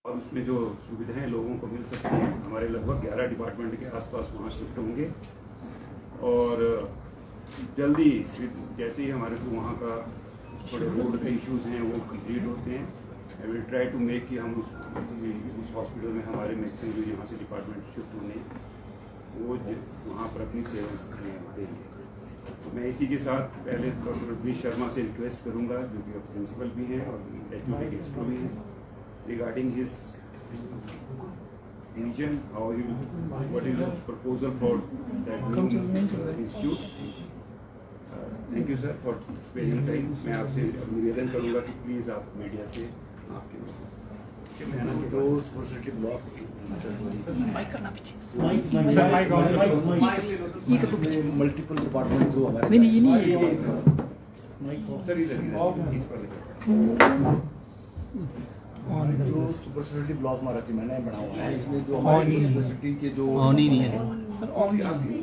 और उसमें जो सुविधाएं लोगों को मिल सकती हैं, हमारे लगभग 11 डिपार्टमेंट के आसपास वहाँ शिफ्ट होंगे और जल्दी जैसे ही हमारे को वहाँ का थोड़े रोड के इश्यूज हैं वो कंप्लीट होते हैं, I will try to make कि हम उस हॉस्पिटल में हमारे मैक्सिमम जो यहाँ से डिपार्टमेंट शिफ्ट होने वो वहाँ पर अपनी सेवा देंगे। मैं इसी के साथ पहले डॉक्टर बी शर्मा से रिक्वेस्ट करूँगा, जो कि प्रिंसिपल भी हैं और HOD के एक्सट्रो भी हैं, regarding his vision, how he will, what is the proposal for that institute. Thank you sir for spending time. मैं आपसे निवेदन करूँगा कि प्लीज़ आप मीडिया से आपके तो स्पेशलिटी ब्लॉक मल्टीपल डिपार्टमेंट जो हमारे सर इस पर जो सुपर स्पेशलिटी ब्लॉक हमारा चिमैना बना हुआ है, इसमें जो हमारे स्पेशलिटी के जो ऑन ही नहीं है सर,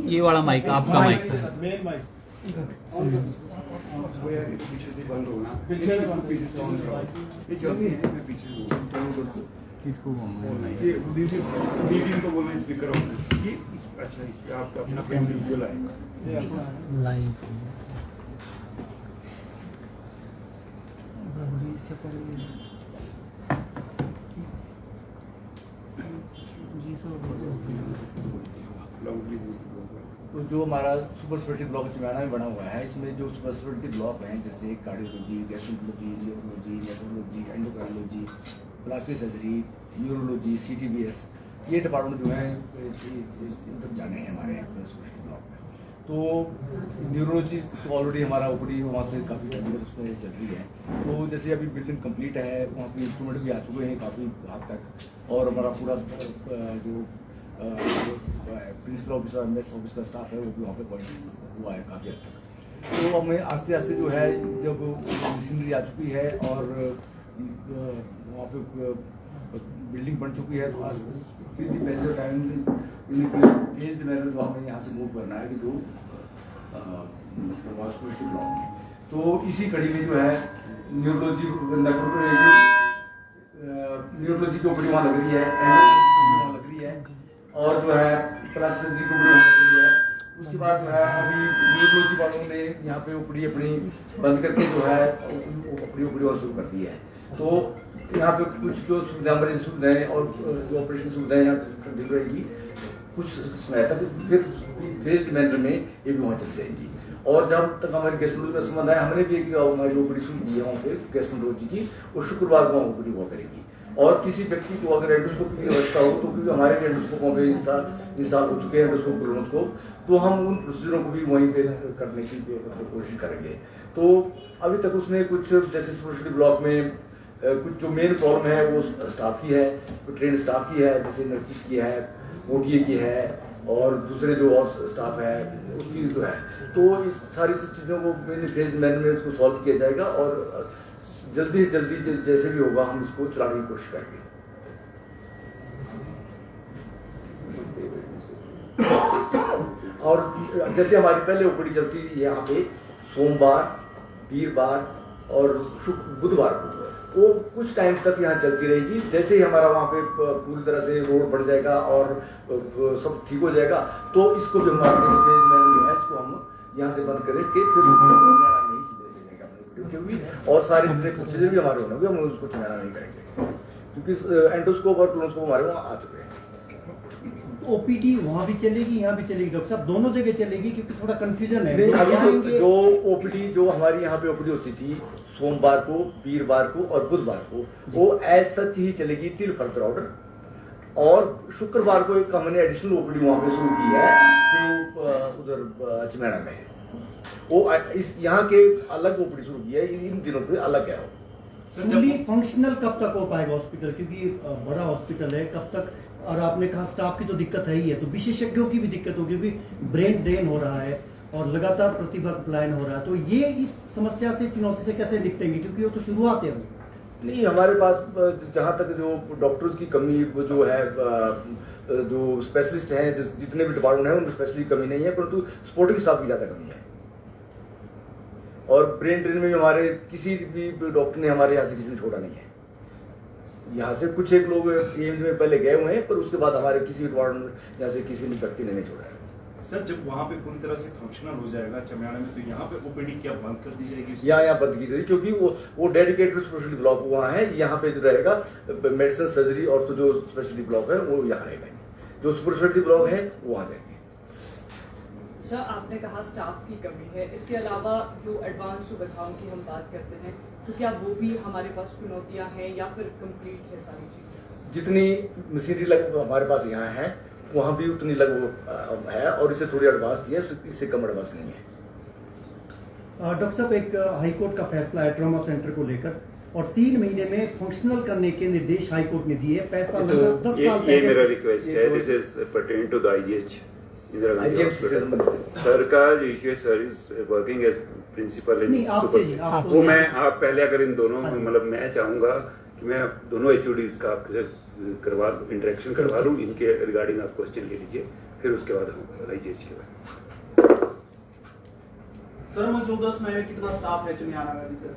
ये वाला माइक आपका माइक सर, मेन माइक बंद होना किसको को बोलना स्पीकर होना ये अच्छा इस पे आपका अपना इंडिविजुअल आएगा लाइन तो जो हमारा सुपर स्पेशलिटी ब्लॉक चिमैना में बना हुआ है, इसमें जो सुपर स्पेशलिटी ब्लॉक हैं जैसे cardiology, gastrology, neurology, nephrology, endocrinology, plastic surgery, neurology, CTBS, ये डिपार्टमेंट जो हैं जाने हैं हमारे स्पेशलिटी ब्लॉक में। तो न्यूरोलॉजी तो ऑलरेडी हमारा OPD वहाँ से काफ़ी उसमें चल रही है। तो जैसे अभी बिल्डिंग कंप्लीट है, वहाँ पे इंस्ट्रूमेंट भी आ चुके हैं काफ़ी हद तक, और हमारा पूरा जो प्रिंसिपल ऑफिसर MS ऑफिस का स्टाफ है वो भी वहाँ पे अपॉइंट हुआ है काफ़ी हद तक। तो हमें आस्ते आस्ते जो है जब मशीनरी आ चुकी है और वहाँ पे बिल्डिंग बन चुकी है, तो पैसे टाइम फेज्ड मैनर जो हमें यहाँ से मूव करना है कि जो हॉस्पिटल ब्लॉक में। तो इसी कड़ी में जो है न्यूरोलॉजी की OPD वहाँ लग रही है, वहाँ लग रही है, और जो है प्लस सर्जरी को भी लग रही है। उसके बाद जो है अभी न्यूरोलॉजी वालों ने यहाँ पे OPD अपनी बंद करके जो है अपनी OPD और शुरू कर दी है। तो यहाँ पे कुछ जो मरीज सुविधाएं और जो ऑपरेशन सुविधाएं यहाँ कंटिन्यू रहेगी कुछ समय तक, फिर फेज्ड मैनर में ये भी वहाँ चल जाएंगी। और जब तक हमारी गैस्ट्रोलॉजी का संबंध है, हमने भी एक हमारी OPD शुरू की है वहाँ पे गैस्ट्रोलॉजी की, और शुक्रवार को वहाँ OPD हुआ करेगी। और किसी व्यक्ति को अगर एंडोस्कोपी की आवश्यकता हो, तो क्योंकि हमारे एंडोस्कोप वहाँ पे इंस्टॉल हो चुके हैं एंडोस्कोप ब्लोनोस्कोप, तो हम उन प्रोसीजरों को भी वहीं पे करने की कोशिश करेंगे। तो अभी तक उसमें कुछ जैसे स्पेशलिटी ब्लॉक में कुछ जो मेन प्रॉब्लम है वो स्टाफ की है, कुछ ट्रेन स्टाफ की है, जैसे नर्सिस की है, OTA की है, और दूसरे जो और स्टाफ है उसकी तो है। तो इस सारी चीज़ों को फेज मैनर में इसको सॉल्व किया जाएगा, और जल्दी से जल्दी जैसे भी होगा हम इसको चलाने की कोशिश करेंगे। और जैसे हमारी पहले OPD चलती थी यहाँ पे सोमवार, वीरवार और बुधवार को, वो कुछ टाइम तक यहाँ चलती रहेगी। जैसे ही हमारा वहाँ पे पूरी तरह से रोड बढ़ जाएगा और सब ठीक हो जाएगा, तो इसको भी हमारे फेज मैनर जो है इसको हम यहाँ से बंद करके फिर और सारे जितने प्रोसीजर भी हमारे होंगे हम उसको चिमैना नहीं करेंगे, क्योंकि एंडोस्कोप और क्लोनोस्कोप हमारे वहाँ आ चुके हैं। OPD वहाँ भी चलेगी, यहाँ भी चलेगी डॉक्टर साहब, दोनों जगह चलेगी, क्योंकि थोड़ा कंफ्यूजन है। नहीं, जो OPD जो हमारी यहाँ पे OPD होती थी सोमवार को, वीरवार को और बुधवार को, वो एज सच ही चलेगी टिल फर्दर ऑर्डर। और शुक्रवार को एक हमने एडिशनल OPD वहाँ पे शुरू की है जो उधर चिमैना में है, वो इस यहाँ के अलग OPD शुरू की है, इन दिनों पे अलग है। फुली फंक्शनल कब तक हो पाएगा हॉस्पिटल, क्योंकि बड़ा हॉस्पिटल है, कब तक? और आपने कहा स्टाफ की तो दिक्कत है ही है, तो विशेषज्ञों की भी दिक्कत होगी, क्योंकि ब्रेन ड्रेन हो रहा है और लगातार प्रतिभा पलायन हो रहा है। तो ये इस समस्या से, चुनौती से कैसे निपटेंगे, क्योंकि वो तो शुरुआत है अभी। नहीं, हमारे पास जहाँ तक जो डॉक्टर्स की कमी जो है, जो स्पेशलिस्ट हैं जितने भी डिपार्टमेंट हैं उनमें स्पेशली कमी नहीं है, परंतु सपोर्टिंग स्टाफ की ज़्यादा कमी है। और ब्रेन ड्रेन में भी हमारे किसी भी डॉक्टर ने हमारे यहाँ से किसी ने छोड़ा नहीं है। यहाँ से कुछ एक लोग एम्स में पहले गए हुए हैं, पर उसके बाद हमारे किसी भी डिपार्टमेंट यहाँ से किसी व्यक्ति ने नहीं छोड़ा है। सर जब वहाँ पे पूरी तरह से फंक्शनल हो जाएगा चमियाना में, तो यहाँ पे ओपीडी क्या बंद कर दी जाएगी? यहाँ बंद की जाएगी, क्योंकि वो डेडिकेटेड स्पेशलिटी ब्लॉक वहाँ है। यहाँ पे जो रहेगा मेडिसिन, सर्जरी और तो जो स्पेशलिटी ब्लॉक है वो यहाँ रहेगा, जो सुपर स्पेशलिटी ब्लॉक है वो वहाँ जाएंगे। सर आपने कहा स्टाफ की कमी है, इसके अलावा जो एडवांस सुविधाओं की हम बात करते हैं तो क्या वो भी हमारे पास चुनौतियाँ हैं या फिर कंप्लीट है सारी चीज़ें? जितनी मशीनरी लगभग हमारे पास यहाँ है वहाँ भी उतनी लगभग है, और इससे थोड़ी एडवांस दी है, इससे कम एडवांस नहीं है। डॉक्टर साहब, एक हाईकोर्ट का फैसला है ट्रॉमा सेंटर को लेकर, और 3 महीने में फंक्शनल करने के निर्देश हाईकोर्ट ने दिए। पैसा लगा 10 साल ये पहले मेरा रिक्वेस्ट है, this is pertain to the IGH Indira Gandhi IGH hospital. Sir का जो इशू है, sir is working as principal in नहीं, आपसे जी, आपको वो से- मैं आप पहले अगर इन दोनों हाँ जी। मतलब मैं चाहूंगा कि मैं दोनों HODs का आपके करवा इंटरेक्शन करवा लूँ, इनके रिगार्डिंग आप क्वेश्चन ले लीजिए, फिर उसके बाद हम IGH के बाद। सर मौजूदा समय में कितना स्टाफ है चमियाना में? अभी तक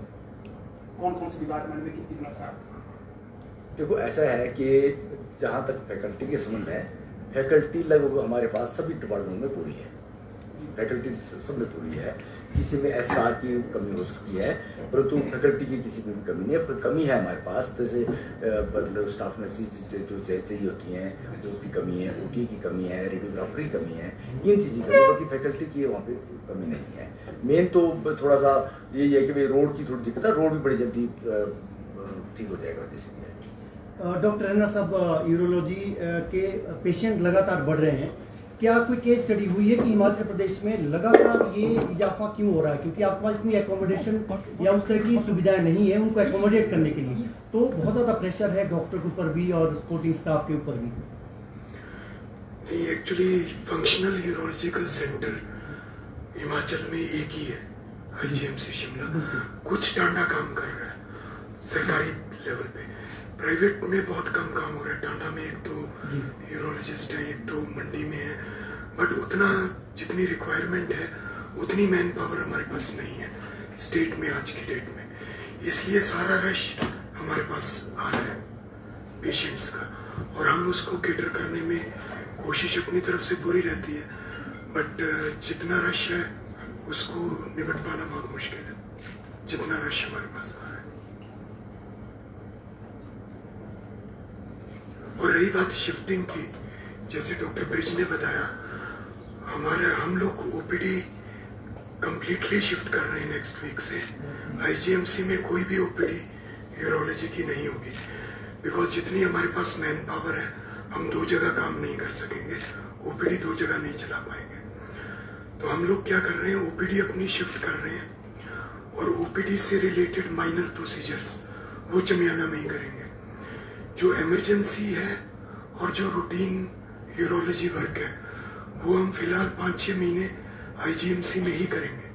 कौन कौन से डिपार्टमेंट में कितना स्टाफ? देखो ऐसा है कि जहाँ तक फैकल्टी के संबंध है, फैकल्टी लगभग हमारे पास सभी डिपार्टमेंट में पूरी है, फैकल्टी सब में पूरी है। किसी में SR की कमी हो सकती है, परंतु फैकल्टी की किसी में भी कमी नहीं है। पर कमी है हमारे पास, जैसे मतलब स्टाफ नर्सेज जो चाहिए होती हैं, जो उसकी कमी है, OT की कमी है, रेडियोग्राफर की कमी है, इन चीज़ों की कमी, बाकी फैकल्टी की वहाँ पे कमी नहीं है। मेन तो थोड़ा सा यही है कि भाई रोड की थोड़ी दिक्कत है, रोड भी बड़ी जल्दी ठीक हो जाएगा जैसे भी है। डॉक्टर रैना साहब, यूरोलॉजी के पेशेंट लगातार बढ़ रहे हैं, क्या कोई केस स्टडी हुई है कि हिमाचल प्रदेश में लगातार ये इजाफा क्यों हो रहा है? क्योंकि आपके पास इतनी एकोमोडेशन या उस तरह की सुविधाएं नहीं है उनको एकोमोडेट करने के लिए, तो बहुत ज़्यादा प्रेशर है डॉक्टर के ऊपर भी और सपोर्टिंग स्टाफ के ऊपर भी। नहीं, actually functional urological centre Himachal में एक ही है, IGMC शिमला। कुछ टांडा काम कर रहा है सरकारी लेवल पे, प्राइवेट में बहुत कम काम हो रहा है। टांडा में 1-2 यूरोलॉजिस्ट हैं, 1-2 मंडी में है, बट उतना जितनी रिक्वायरमेंट है उतनी मैन पावर हमारे पास नहीं है स्टेट में आज की डेट में। इसलिए सारा रश हमारे पास आ रहा है पेशेंट्स का, और हम उसको केटर करने में कोशिश अपनी तरफ से पूरी रहती है, बट जितना रश है उसको निपट पाना बहुत मुश्किल है, जितना रश हमारे पास आ रहा है। और रही बात शिफ्टिंग की, जैसे डॉक्टर ब्रिज ने बताया, हम लोग OPD कंप्लीटली शिफ्ट कर रहे हैं नेक्स्ट वीक से। IGMC में कोई भी OPD यूरोलॉजी की नहीं होगी, बिकॉज जितनी हमारे पास मैन पावर है हम 2 जगह काम नहीं कर सकेंगे, OPD 2 जगह नहीं चला पाएंगे। तो हम लोग क्या कर रहे हैं, OPD अपनी शिफ्ट कर रहे हैं, और OPD से रिलेटेड माइनर प्रोसीजर्स वो चमियाना में ही करेंगे। जो इमरजेंसी है और जो रूटीन यूरोलॉजी वर्क है वो हम फिलहाल 5-6 महीने IGMC में ही करेंगे,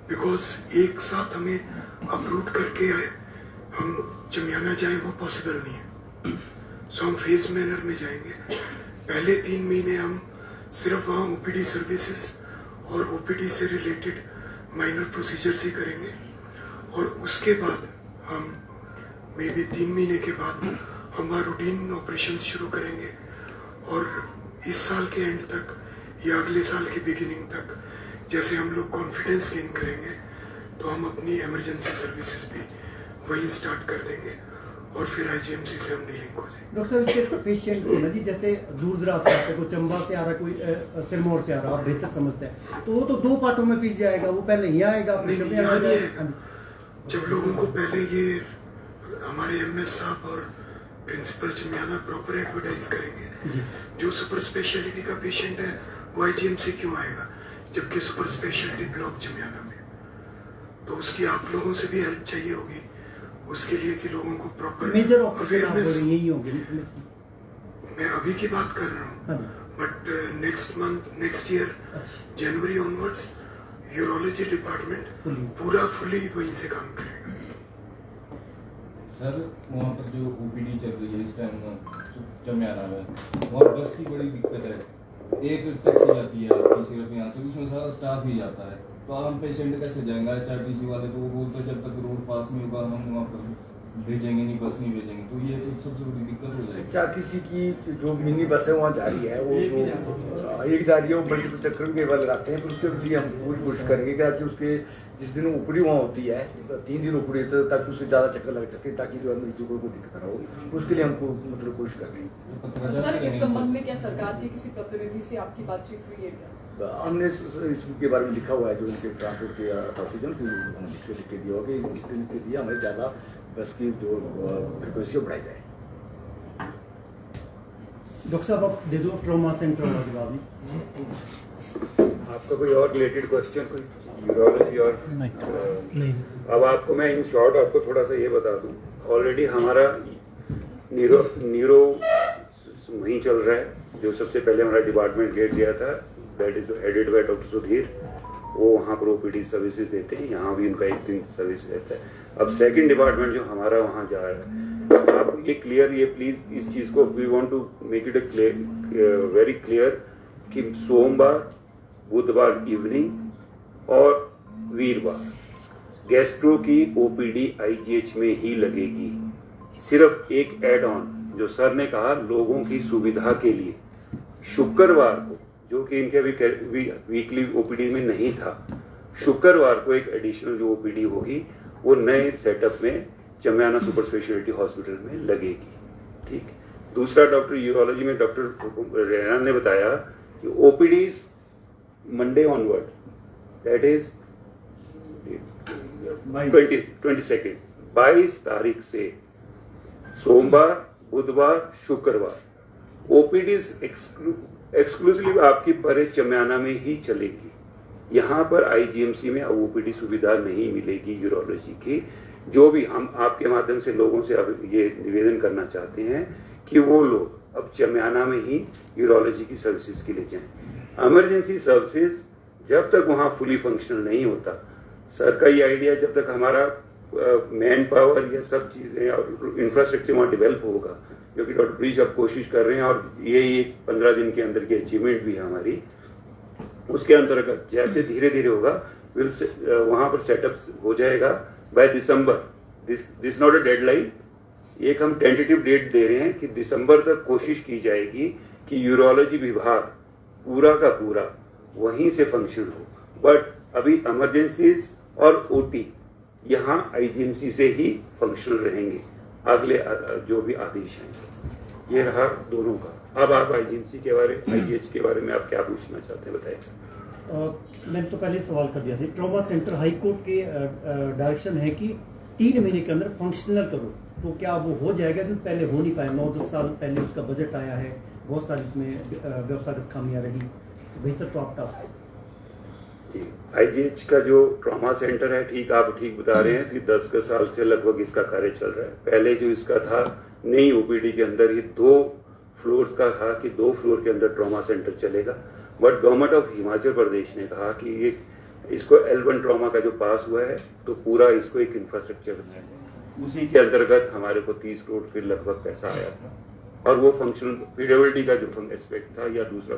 बिकॉज एक साथ हमें अपरूट करके हम चमियाना जाएं वो पॉसिबल नहीं है। सो हम फेज मैनर में जाएंगे। पहले 3 महीने हम सिर्फ वहाँ OPD सर्विसेज और OPD से रिलेटेड माइनर प्रोसीजर्स ही करेंगे, और उसके बाद हम मे बी 3 महीने के बाद हम वहाँ रूटीन ऑपरेशंस शुरू करेंगे, और इस साल के एंड तक या अगले साल की बिगिनिंग तक जैसे हम लोग कॉन्फिडेंस गेन करेंगे तो हम अपनी इमरजेंसी सर्विसेज भी वहीं स्टार्ट कर देंगे, और फिर IGMC से हम डीलिंग हो जाएंगे। डॉक्टर साहब, इसके पेशेंट को ना जी, जैसे दूर दराज से आता है, कोई चंबा से आ रहा है, कोई सिरमौर से आ रहा है, आप बेहतर समझते हैं, तो वो तो 2 पार्टों में पीस जाएगा, वो पहले यहाँ आएगा फिर नहीं, यहाँ नहीं आएगा। जब लोगों को पहले ये हमारे MS साहब और प्रिंसिपल चमियाना प्रॉपर एडवर्टाइज करेंगे, जो सुपर स्पेशलिटी का पेशेंट है वो IGMC क्यों आएगा जबकि सुपर स्पेशलिटी ब्लॉक चमियाना में, तो उसकी आप लोगों से भी हेल्प चाहिए होगी उसके लिए कि लोगों को प्रॉपर मेजर ऑपरेशन अवेयरनेस। यही होंगे। मैं अभी की बात कर रहा हूँ, but next month, next year January onwards urology department पूरा फुली वहीं से काम करेगा। सर वहाँ पर जो OPD चल रही है इस टाइम चमियाना में, वहाँ बस की बड़ी दिक्कत है। एक टैक्सी जाती है आपकी सिर्फ यहाँ से, उसमें सारा स्टाफ ही जाता है, तो हम पेशेंट कैसे जाएंगे? HRTC वाले तो वो बोलते जब तक रोड पास नहीं होगा हम वहाँ पर भेजेंगे नहीं, बस नहीं भेजेंगे, तो ये तो सबसे बड़ी दिक्कत हो जाएगी। HRTC की जो मिनी बस है वहाँ जा रही है, वो एक जा रही है, वो मल्टीपल चक्कर के बाद लगाते हैं, फिर उसके लिए हम पूरी कोशिश करेंगे कि उसके जिस दिन उपड़ी वहाँ होती है 3 दिन उपड़ी तो ताकि उससे ज़्यादा चक्कर लग सके, ताकि जो मरीजों को कोई दिक्कत ना हो, उसके लिए हमको मतलब कोशिश कर रहे हैं। तो सर इस संबंध में क्या सरकार के किसी प्रतिनिधि से आपकी बातचीत हुई है क्या? हमने इसके बारे में लिखा हुआ है, जो उनके ट्रांसपोर्ट के अथॉरिटी हमने लिख के दिया होगा कि इस दिन के लिए हमें ज़्यादा बस की जो फ्रिक्वेंसी बढ़ाई जाए। डॉक्टर साहब आप दे दो ट्रॉमा सेंटर वाला जवाब नहीं। आपका कोई और रिलेटेड क्वेश्चन, कोई यूरोलॉजी और नहीं अब आपको मैं इन शॉर्ट आपको थोड़ा सा ये बता दूं, ऑलरेडी हमारा न्यूरो वहीं चल रहा है, जो सबसे पहले हमारा डिपार्टमेंट गेट गया था, that is headed by doctor Sudhir, वो वहाँ पर ओपीडी सर्विसेज देते हैं, यहाँ भी उनका एक दिन सर्विस रहता है। अब सेकंड डिपार्टमेंट जो हमारा वहाँ जा रहा है, आप ये क्लियर, ये प्लीज इस चीज को we want to make it very clear कि सोमवार, बुधवार इवनिंग और वीरवार गैस्ट्रो की ओपीडी आईजीएच में ही लगेगी। सिर्फ एक एड ऑन जो सर ने कहा लोगों की सुविधा के लिए, शुक्रवार को, जो कि इनके वीकली ओपीडी में नहीं था, शुक्रवार को एक एडिशनल जो ओपीडी होगी वो नए सेटअप में चमियाना सुपर स्पेशलिटी हॉस्पिटल में लगेगी। ठीक। दूसरा, डॉक्टर यूरोलॉजी में डॉक्टर रैना ने बताया कि OPTs Monday onward, that is 22 तारीख से सोमवार, बुधवार, शुक्रवार ओपीडीज एक्सक्लूसिवली आपकी परे चमियाना में ही चलेगी। यहाँ पर आईजीएमसी में ओपीडी सुविधा नहीं मिलेगी यूरोलॉजी की। जो भी हम आपके माध्यम से लोगों से अब ये निवेदन करना चाहते हैं कि वो लोग अब चमियाना में ही यूरोलॉजी की सर्विसेज के लिए जाएं। इमरजेंसी सर्विसेज जब तक वहाँ फुली फंक्शनल नहीं होता, सर का ये आइडिया, जब तक हमारा मैन पावर या सब चीजें और इंफ्रास्ट्रक्चर वहाँ डेवलप होगा, क्योंकि डॉक्टर ब्रिज अब कोशिश कर रहे हैं और ये 15 दिन के अंदर की अचीवमेंट भी है हमारी, उसके अंतर्गत जैसे धीरे धीरे होगा फिर वहां पर सेटअप हो जाएगा by December. This not a deadline, एक हम टेंटेटिव डेट दे रहे हैं कि दिसंबर तक कोशिश की जाएगी कि यूरोलॉजी विभाग पूरा का पूरा वहीं से फंक्शन हो। बट अभी इमरजेंसीज और ओटी यहाँ आईजीएमसी से ही फंक्शनल रहेंगे, अगले जो भी आदेश आएंगे। ये रहा दोनों का। अब आप आईजीएमसी के बारे, आईजीएच के बारे में आप क्या पूछना चाहते हैं, बताइए। मैंने तो पहले सवाल कर दिया था। ट्रॉमा सेंटर हाईकोर्ट के डायरेक्शन है कि 3 महीने के अंदर फंक्शनल करो, तो क्या वो हो जाएगा? क्योंकि पहले हो नहीं पाया, 9-10 साल पहले उसका बजट आया है, बहुत सारी उसमें व्यवस्थागत खामियां रही, बेहतर तो आप टास्क आईजीएच का जो ट्रॉमा सेंटर है, ठीक आप ठीक बता रहे हैं कि 10 साल से लगभग इसका कार्य चल रहा है। पहले जो इसका था नई ओपीडी के अंदर ही 2 फ्लोर्स का था कि 2 फ्लोर के अंदर ट्रॉमा सेंटर चलेगा, but government of Himachal Pradesh ने कहा कि ये इसको L1 ट्रॉमा का जो पास हुआ है तो पूरा इसको एक इंफ्रास्ट्रक्चर बनाया जाए। उसी के अंतर्गत हमारे को 30 करोड़ के लगभग पैसा आया था और वो फंक्शनल पीडब्ल्यूडी का जो एस्पेक्ट था या दूसरा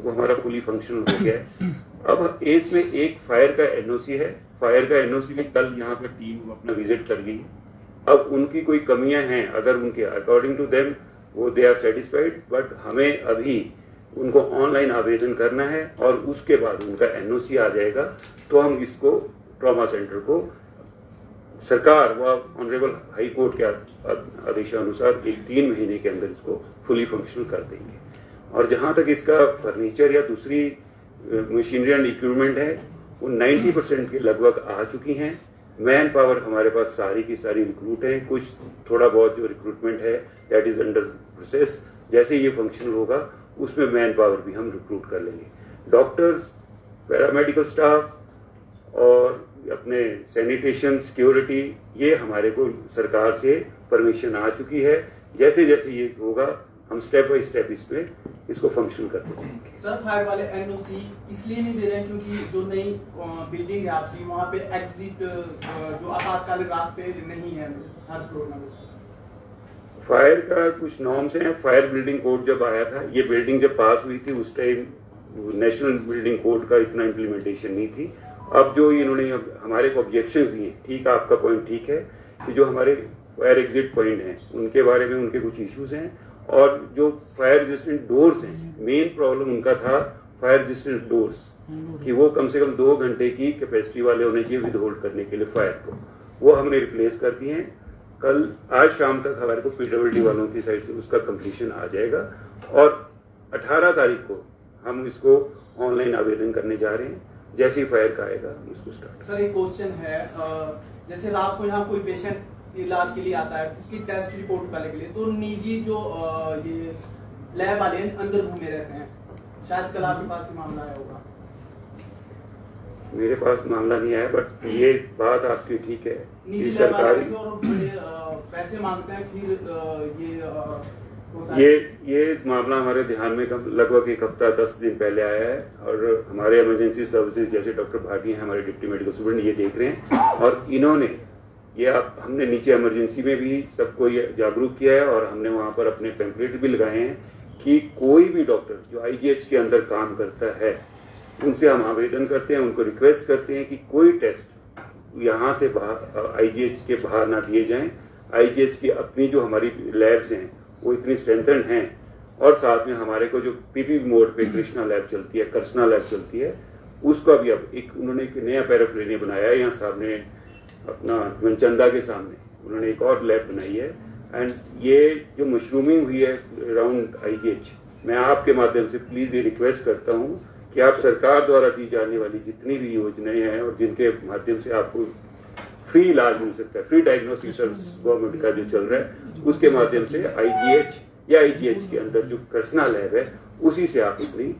वो हमारा फुली फंक्शनल हो गया है। अब इसमें एक फायर का एनओसी है, फायर का एनओसी में कल यहाँ पर टीम अपना विजिट कर गई। अब उनकी कोई कमियां हैं, अगर उनके अकॉर्डिंग टू देम वो दे आर सेटिस्फाइड, बट हमें अभी उनको ऑनलाइन आवेदन करना है और उसके बाद उनका एनओसी आ जाएगा तो हम इसको ट्रॉमा सेंटर को सरकार व ऑनरेबल हाई कोर्ट के आदेशानुसार 3 महीने के अंदर इसको फुली फंक्शनल कर देंगे। और जहां तक इसका फर्नीचर या दूसरी मशीनरी एंड इक्विपमेंट है वो 90% के लगभग आ चुकी हैं। मैन पावर हमारे पास सारी की सारी रिक्रूट है, कुछ थोड़ा बहुत जो रिक्रूटमेंट है दैट इज अंडर प्रोसेस। जैसे ये फंक्शनल होगा उसमें मैन पावर भी हम रिक्रूट कर लेंगे। डॉक्टर्स, पैरामेडिकल स्टाफ और अपने सैनिटेशन, सिक्योरिटी, ये हमारे को सरकार से परमिशन आ चुकी है। जैसे जैसे ये होगा हम स्टेप बाय स्टेप इसमें इसको फंक्शन करते जाएंगे। सर फायर वाले एनओसी इसलिए नहीं दे रहे हैं क्योंकि जो नई बिल्डिंग है आपकी वहाँ पे एग्जिट जो आपातकालीन रास्ते नहीं है हर फ्लोर में। फायर का कुछ नॉर्म्स हैं। फायर बिल्डिंग कोड जब आया था, ये बिल्डिंग जब पास हुई थी उस टाइम नेशनल बिल्डिंग कोड का इतना इम्प्लीमेंटेशन नहीं थी। अब जो इन्होंने हमारे को ऑब्जेक्शंस दिए, ठीक आपका पॉइंट ठीक है कि जो हमारे फायर एग्जिट पॉइंट हैं उनके बारे में उनके कुछ इश्यूज हैं, और जो फायर रेजिस्टेंट डोर्स हैं, मेन प्रॉब्लम उनका था फायर रेजिस्टेंट डोर्स, कि वो कम से कम 2 घंटे की कैपेसिटी वाले होने चाहिए विद होल्ड करने के लिए फायर को, वो हमने रिप्लेस कर दिए हैं। कल आज शाम तक हमारे को पीडब्ल्यूडी वालों की साइड से उसका कंप्लीशन आ जाएगा, और 18 तारीख को हम इसको ऑनलाइन आवेदन करने जा रहे हैं, जैसे ही फायर का आएगा हम इसको स्टार्ट। सर एक क्वेश्चन है, जैसे रात को यहाँ कोई पेशेंट इलाज के लिए आता है, उसकी टेस्ट रिपोर्ट करने के लिए, तो निजी जो ये लैब वाले अंदर घूमे रहते हैं, शायद कल आपके पास ही मामला आया होगा। मेरे पास मामला नहीं आया, बट ये बात आपकी ठीक है निजी कि लैब वाले सरकारी और बड़े पैसे मांगते हैं, फिर ये मामला हमारे ध्यान में लगभग 1 हफ्ता 10 दिन पहले आया है, और हमारे इमरजेंसी सर्विसेज जैसे डॉक्टर भाटी हैं, हमारे डिप्टी मेडिकल सुपरिटेंडेंट, ये देख रहे हैं, और इन्होंने ये हमने नीचे इमरजेंसी में भी सबको ये जागरूक किया है, और हमने वहां पर अपने पैम्पलेट भी लगाए हैं कि कोई भी डॉक्टर जो आईजीएच के अंदर काम करता है, उनसे हम आवेदन करते हैं, उनको रिक्वेस्ट करते हैं कि कोई टेस्ट यहाँ से बाहर आईजीएच के बाहर ना दिए जाएं। आईजीएच की अपनी जो हमारी लैब्स हैं वो इतनी स्ट्रेंथन हैं, और साथ में हमारे को जो पीपी मोड पे कृष्णा लैब चलती है, कर्सना लैब चलती है, उसका भी अब उन्होंने एक नया पैराप्लेनिया बनाया है यहाँ सामने अपना मनचंदा के सामने, उन्होंने एक और लैब बनाई है। एंड ये जो मशरूमिंग हुई है अराउंड आईजीएच, मैं आपके माध्यम से प्लीज ये रिक्वेस्ट करता हूँ कि आप सरकार द्वारा दी जाने वाली जितनी भी योजनाएं हैं और जिनके माध्यम से आपको फ्री इलाज मिल सकता है, फ्री डायग्नोस्टिक सर्विस गवर्नमेंट का जो चल रहा है, उसके माध्यम से आईजीएच या आईजीएच के अंदर जो कर्सना लैब है उसी से आप अपनी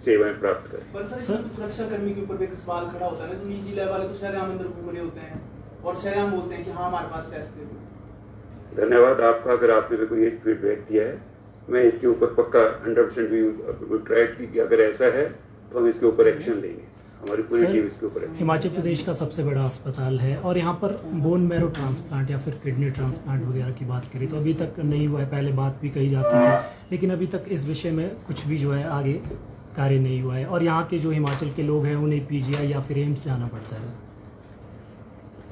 सेवाएं प्राप्त करें। पर सर सुरक्षा कर्मी के ऊपर भी एक सवाल खड़ा होता है, तो निजी लैब वाले तो शहराम अंदर घूम रहे होते हैं और शहराम बोलते हैं कि हाँ हमारे पास टेस्ट दे दो। धन्यवाद आपका, अगर आपने मेरे को ये फीडबैक दिया है, मैं इसके ऊपर पक्का 100% भी ट्राई की, अगर ऐसा है तो हम इसके ऊपर एक्शन लेंगे, हमारी पूरी टीम इसके ऊपर एक्शन। हिमाचल प्रदेश का सबसे बड़ा अस्पताल है, और यहाँ पर बोन मैरो ट्रांसप्लांट या फिर किडनी ट्रांसप्लांट वगैरह की बात करें तो अभी तक नहीं हुआ है, पहले बात भी कही जाती थी, लेकिन अभी तक इस विषय में कुछ भी जो है आगे कार्य नहीं हुआ है, और यहाँ के जो हिमाचल के लोग हैं उन्हें पीजीआई या फिर एम्स जाना पड़ता है।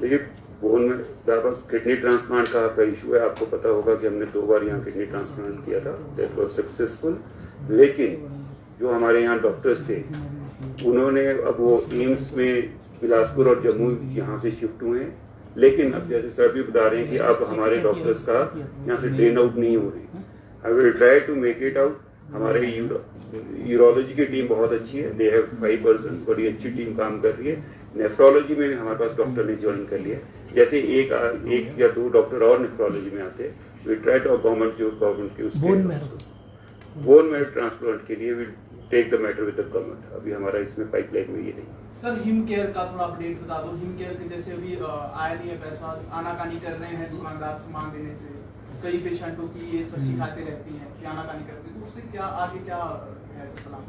देखिए, बोन में किडनी ट्रांसप्लांट का आपका इशू है, आपको पता होगा कि हमने 2 बार यहाँ किडनी ट्रांसप्लांट किया था, दैट वाज सक्सेसफुल, लेकिन जो हमारे यहाँ डॉक्टर्स थे उन्होंने अब वो एम्स में बिलासपुर और जम्मू यहाँ से शिफ्ट हुए हैं, लेकिन अब जैसे सर भी बता रहे हैं कि अब हमारे डॉक्टर्स का यहाँ से ट्रेन आउट नहीं हो रही। I will try to make it out. हमारे यूरोलॉजी की टीम बहुत अच्छी है, दे हैव 5 पर्सन, बड़ी अच्छी टीम काम कर रही है। नेफ्रोलॉजी में भी हमारे पास डॉक्टर ने ज्वाइन कर लिया, जैसे एक या 2 डॉक्टर और नेफ्रोलॉजी में आते हैं। वी ट्राई टू गवर्नमेंट जो गवर्नमेंट के उसके बोन मैरो ट्रांसप्लांट के लिए we take the matter with the government. अभी हमारा इसमें पाइपलाइन में ये नहीं। सर हिम केयर का थोड़ा अपडेट बता दो। हिम केयर के जैसे अभी आया नहीं है पैसा, आनाकानी कर रहे हैं दुकानदार सामान देने से, कई पेशेंटों की ये सब शिकायतें रहती हैं कि आनाकानी करते हैं, तो उससे क्या आगे क्या है प्लान?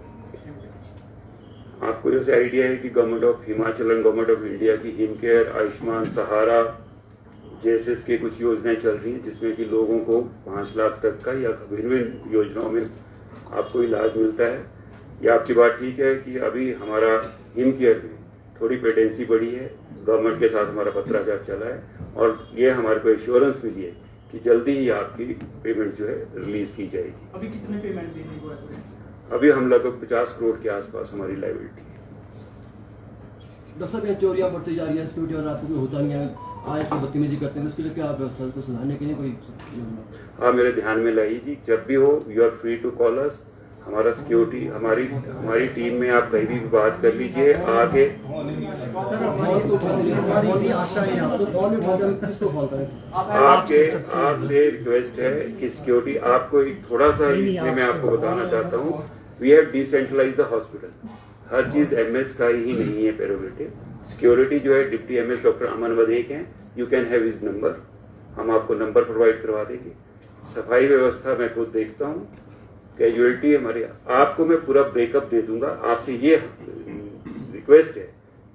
आपको जैसे आइडिया है कि government of Himachal and government of India की हिम केयर, आयुष्मान, सहारा जैसे इसके कुछ योजनाएं चल रही हैं, जिसमें कि लोगों को 5 लाख तक का या विभिन्न योजनाओं में आपको इलाज मिलता है। ये आपकी बात ठीक है कि अभी हमारा हिम केयर में थोड़ी पेटेंसी बढ़ी है, गवर्नमेंट के साथ हमारा पत्राचार चला है, और ये हमारे को एश्योरेंस मिली है कि जल्दी ही आपकी पेमेंट जो है रिलीज की जाएगी। अभी कितने पेमेंट देने को है? अभी हम लगभग 50 करोड़ के आसपास हमारी लायबिलिटी है। डॉक्टर साहब, चोरियां बढ़ती जा रही है, सिक्योरिटी और रात को होता नहीं है, आज तो बदतमीजी करते हैं, उसके लिए क्या व्यवस्था को सुधारने के लिए कोई योजना? हाँ, मेरे ध्यान में लाई जी, जब भी हो you are free to call us. हमारा सिक्योरिटी हमारी टीम में आप कहीं भी बात कर लीजिए आगे। आपसे रिक्वेस्ट है कि सिक्योरिटी आपको थोड़ा सा इसमें मैं आपको बताना चाहता हूँ, we have decentralize the hospital. हर चीज एमएस का ही नहीं है प्रेरोगेटिव। सिक्योरिटी जो है डिप्टी एमएस डॉक्टर अमन वधेक हैं, you can have his number, हम आपको नंबर प्रोवाइड करवा देंगे। सफाई व्यवस्था मैं खुद देखता हूँ, कैजुअलिटी हमारे, आपको मैं पूरा ब्रेकअप दे दूंगा। आपसे ये रिक्वेस्ट है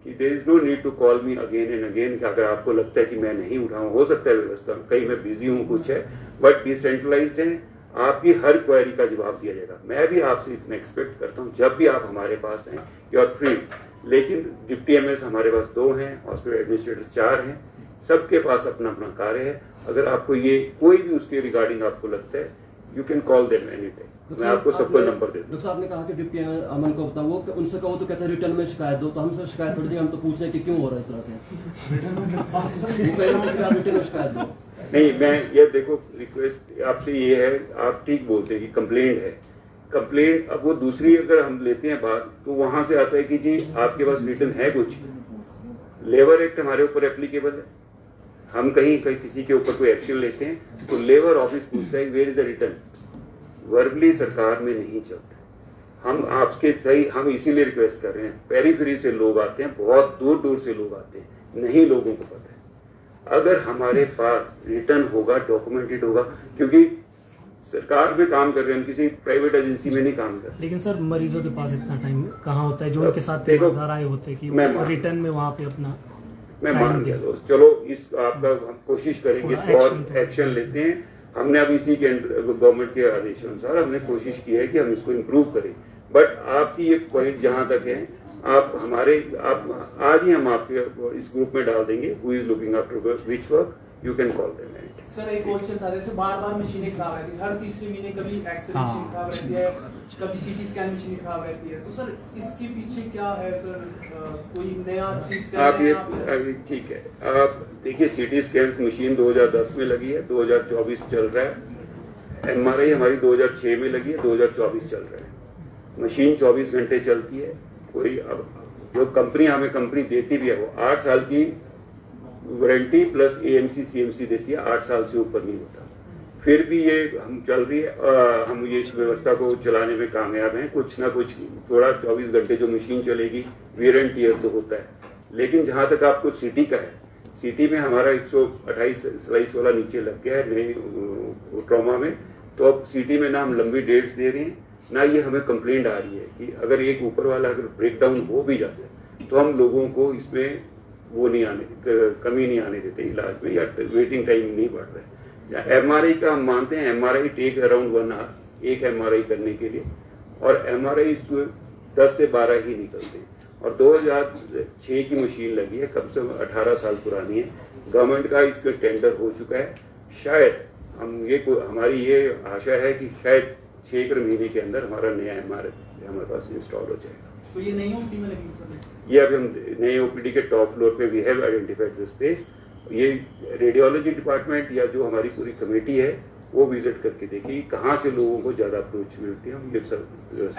कि there is no need to call me again and again, कि अगर आपको लगता है कि मैं नहीं उठाऊं, हो सकता है व्यवस्था कहीं मैं बिजी हूं, कुछ है, बट डिसेंट्रलाइज्ड है, आपकी हर क्वेरी का जवाब दिया जाएगा। मैं भी आपसे इतना एक्सपेक्ट करता हूं, जब भी आप हमारे पास हैं यू आर फ्री। लेकिन डिप्टी एमएस हमारे पास 2 हैं, हॉस्पिटल एडमिनिस्ट्रेटर 4 हैं, सबके पास अपना अपना कार्य है। अगर आपको ये कोई भी उसके रिगार्डिंग आपको लगता है, you can call them any time. मैं आपको सबको नंबर दे दूँ। डॉक्टर साहब ने कहा कि डिप्टी अमन को बताओ, वो उनसे कहो तो कहते हैं रिटर्न में शिकायत दो, तो हम सर शिकायत थोड़ी देंगे, हम तो पूछ रहे हैं कि क्यों हो रहा है इस तरह से। रिटर्न में शिकायत दो। नहीं, मैं ये देखो, रिक्वेस्ट आपसे ये है, आप ठीक बोलते हैं कि कंप्लेंट है। कंप्लेंट अब वो दूसरी अगर हम लेते हैं बात, तो वहां से आता है कि जी आपके पास रिटर्न है कुछ। लेबर एक्ट हमारे ऊपर एप्लीकेबल है, हम कहीं किसी के ऊपर कोई एक्शन लेते हैं तो लेबर ऑफिस पूछता है where is the return. Verbally सरकार में नहीं चलता। हम आपके सही, हम इसीलिए रिक्वेस्ट कर रहे हैं, पेरीफेरी से लोग आते हैं, बहुत दूर दूर से लोग आते हैं, नहीं लोगों को पता है। अगर हमारे पास रिटर्न होगा, डॉक्यूमेंटेड होगा, क्योंकि सरकार में काम कर रहे हैं, हम किसी प्राइवेट एजेंसी में नहीं काम कर रहे। लेकिन सर मरीजों के पास इतना टाइम कहाँ होता है जो उनके साथ देखो, आधार आए होते हैं कि रिटर्न में वहाँ पे अपना मैं मान गया दोस्त, चलो इस आपका हम कोशिश करेंगे, इस पर एक्शन लेते हैं। हमने अब इसी के गवर्नमेंट के आदेश अनुसार हमने कोशिश की है कि हम इसको इम्प्रूव करें। बट आपकी ये पॉइंट जहां तक है, आप आज ही हम आपके इस ग्रुप में डाल देंगे, who is looking after which work, you can call them. Sir एक क्वेश्चन था, जैसे बार मशीनें खराब रहती है, हर तीसरे महीने कभी एक्सरे मशीन खराब रहती है, कभी सीटी स्कैन मशीन खराब रहती है, तो सर इसके पीछे क्या है सर? कोई नया चीज आप ये ठीक है, आप देखिए सीटी स्कैन मशीन 2010 में लगी है, 2024 चल रहा है। एमआरआई हमारी 2006 में लगी है, 2024 चल रहा है। मशीन 24 घंटे चलती है। कोई अब जो कंपनी देती भी है वो 8 साल की वारंटी प्लस एएमसी सीएमसी देती है, 8 साल से ऊपर नहीं होता। फिर भी ये हम चल रही है, हम ये इस व्यवस्था को चलाने में कामयाब हैं। कुछ ना कुछ थोड़ा 24 घंटे जो मशीन चलेगी, वियर एंड टियर तो होता है। लेकिन जहां तक आपको सिटी का है, सिटी में हमारा 128 स्लाइस वाला नीचे लग गया है नए ट्रॉमा में। तो अब सिटी में ना हम लंबी डेट्स दे रहे हैं, ना ये हमें कंप्लेंट आ रही है कि अगर एक ऊपर वाला अगर ब्रेक डाउन हो भी जाता है तो हम लोगों को इसमें वो नहीं कमी नहीं आने देते इलाज में, या वेटिंग टाइम नहीं बढ़ रहा है। एमआरआई का हम मानते हैं, एमआरआई टेक अराउंड 1 आवर एक एमआरआई करने के लिए, और एमआरआई 10 से 12 ही निकलते हैं। और 2006 की मशीन लगी है, कम से कम 18 साल पुरानी है। गवर्नमेंट का इसका टेंडर हो चुका है। शायद हमारी ये आशा है कि शायद 6 महीने के अंदर हमारा नया एमआरआई हमारे पास इंस्टॉल हो जाएगा। तो ये नई ओपीडी में लगेगी सर? ये अभी हम नए ओपीडी के टॉप फ्लोर पे we have identified the space. ये रेडियोलॉजी डिपार्टमेंट या जो हमारी पूरी कमेटी है वो विजिट करके देखिए कहाँ से लोगों को ज्यादा अप्रोच मिलती है। हम ये सब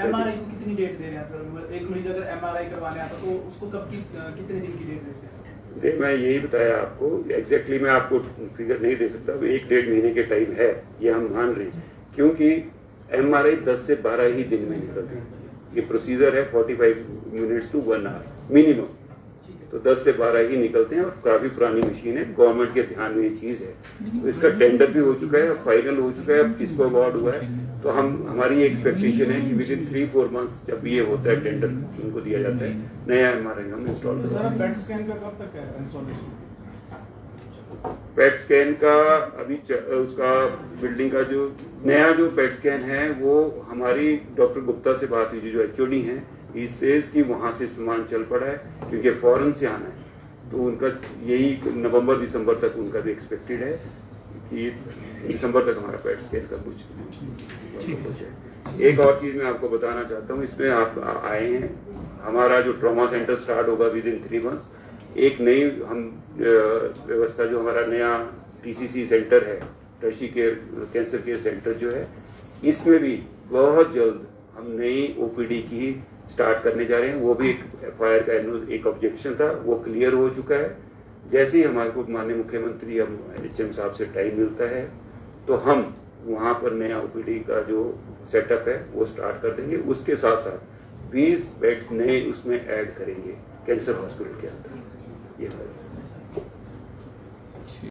एमआरआई को कितनी डेट दे रहे हैं सर? एक मरीज अगर एमआरआई करवाने आता तो उसको कितने दिन की डेट देते हैं? मैं यही बताया आपको, एग्जैक्टली मैं आपको फिगर नहीं दे सकता। 1-1.5 महीने के टाइम है, ये हम मान रहे हैं, क्योंकि एमआरआई 10 से 12 ही दिन में निकलते हैं। ये प्रोसीजर है 45 मिनट्स टू 1 आवर मिनिमम, तो 10 से 12 ही निकलते हैं। और काफी पुरानी मशीन है, गवर्नमेंट के ध्यान में ये चीज है। तो इसका टेंडर भी हो चुका है, फाइनल हो चुका है, अब किसको अवार्ड हुआ है। तो हमारी एक्सपेक्टेशन है कि विद इन 3-4 मंथ्स जब ये होता है, टेंडर उनको दिया जाता है, नया एमआरआई हम इंस्टॉल करते हैं। पेट स्कैन का कब तक है इंस्टॉलेशन? पेट स्कैन का अभी उसका बिल्डिंग का जो नया जो पेट स्कैन है वो हमारी डॉक्टर गुप्ता से बात हुई, जो एचओडी हैं, ही सेज कि वहां से सामान चल पड़ा है, क्योंकि फॉरेन से आना है। तो उनका यही नवंबर-दिसंबर तक उनका भी एक्सपेक्टेड है कि दिसंबर तक हमारा पेट स्कैन का कुछ है। एक और चीज मैं आपको बताना चाहता हूँ, इसमें आप आए हैं, हमारा जो ट्रॉमा सेंटर स्टार्ट होगा विद इन 3 मंथ्स। एक नई हम व्यवस्था जो हमारा नया टीसीसी सेंटर है, tertiary care cancer care centre जो है, इसमें भी बहुत जल्द हम नई ओपीडी की स्टार्ट करने जा रहे हैं। वो भी एक एफआईआर का एक ऑब्जेक्शन था, वो क्लियर हो चुका है। जैसे ही हमारे को माननीय मुख्यमंत्री हम एचएम साहब से टाइम मिलता है तो हम वहां पर नया ओपीडी का जो सेटअप है वो स्टार्ट कर देंगे। उसके साथ साथ 20 बेड नए उसमें ऐड करेंगे कैंसर हॉस्पिटल के अंदर। ये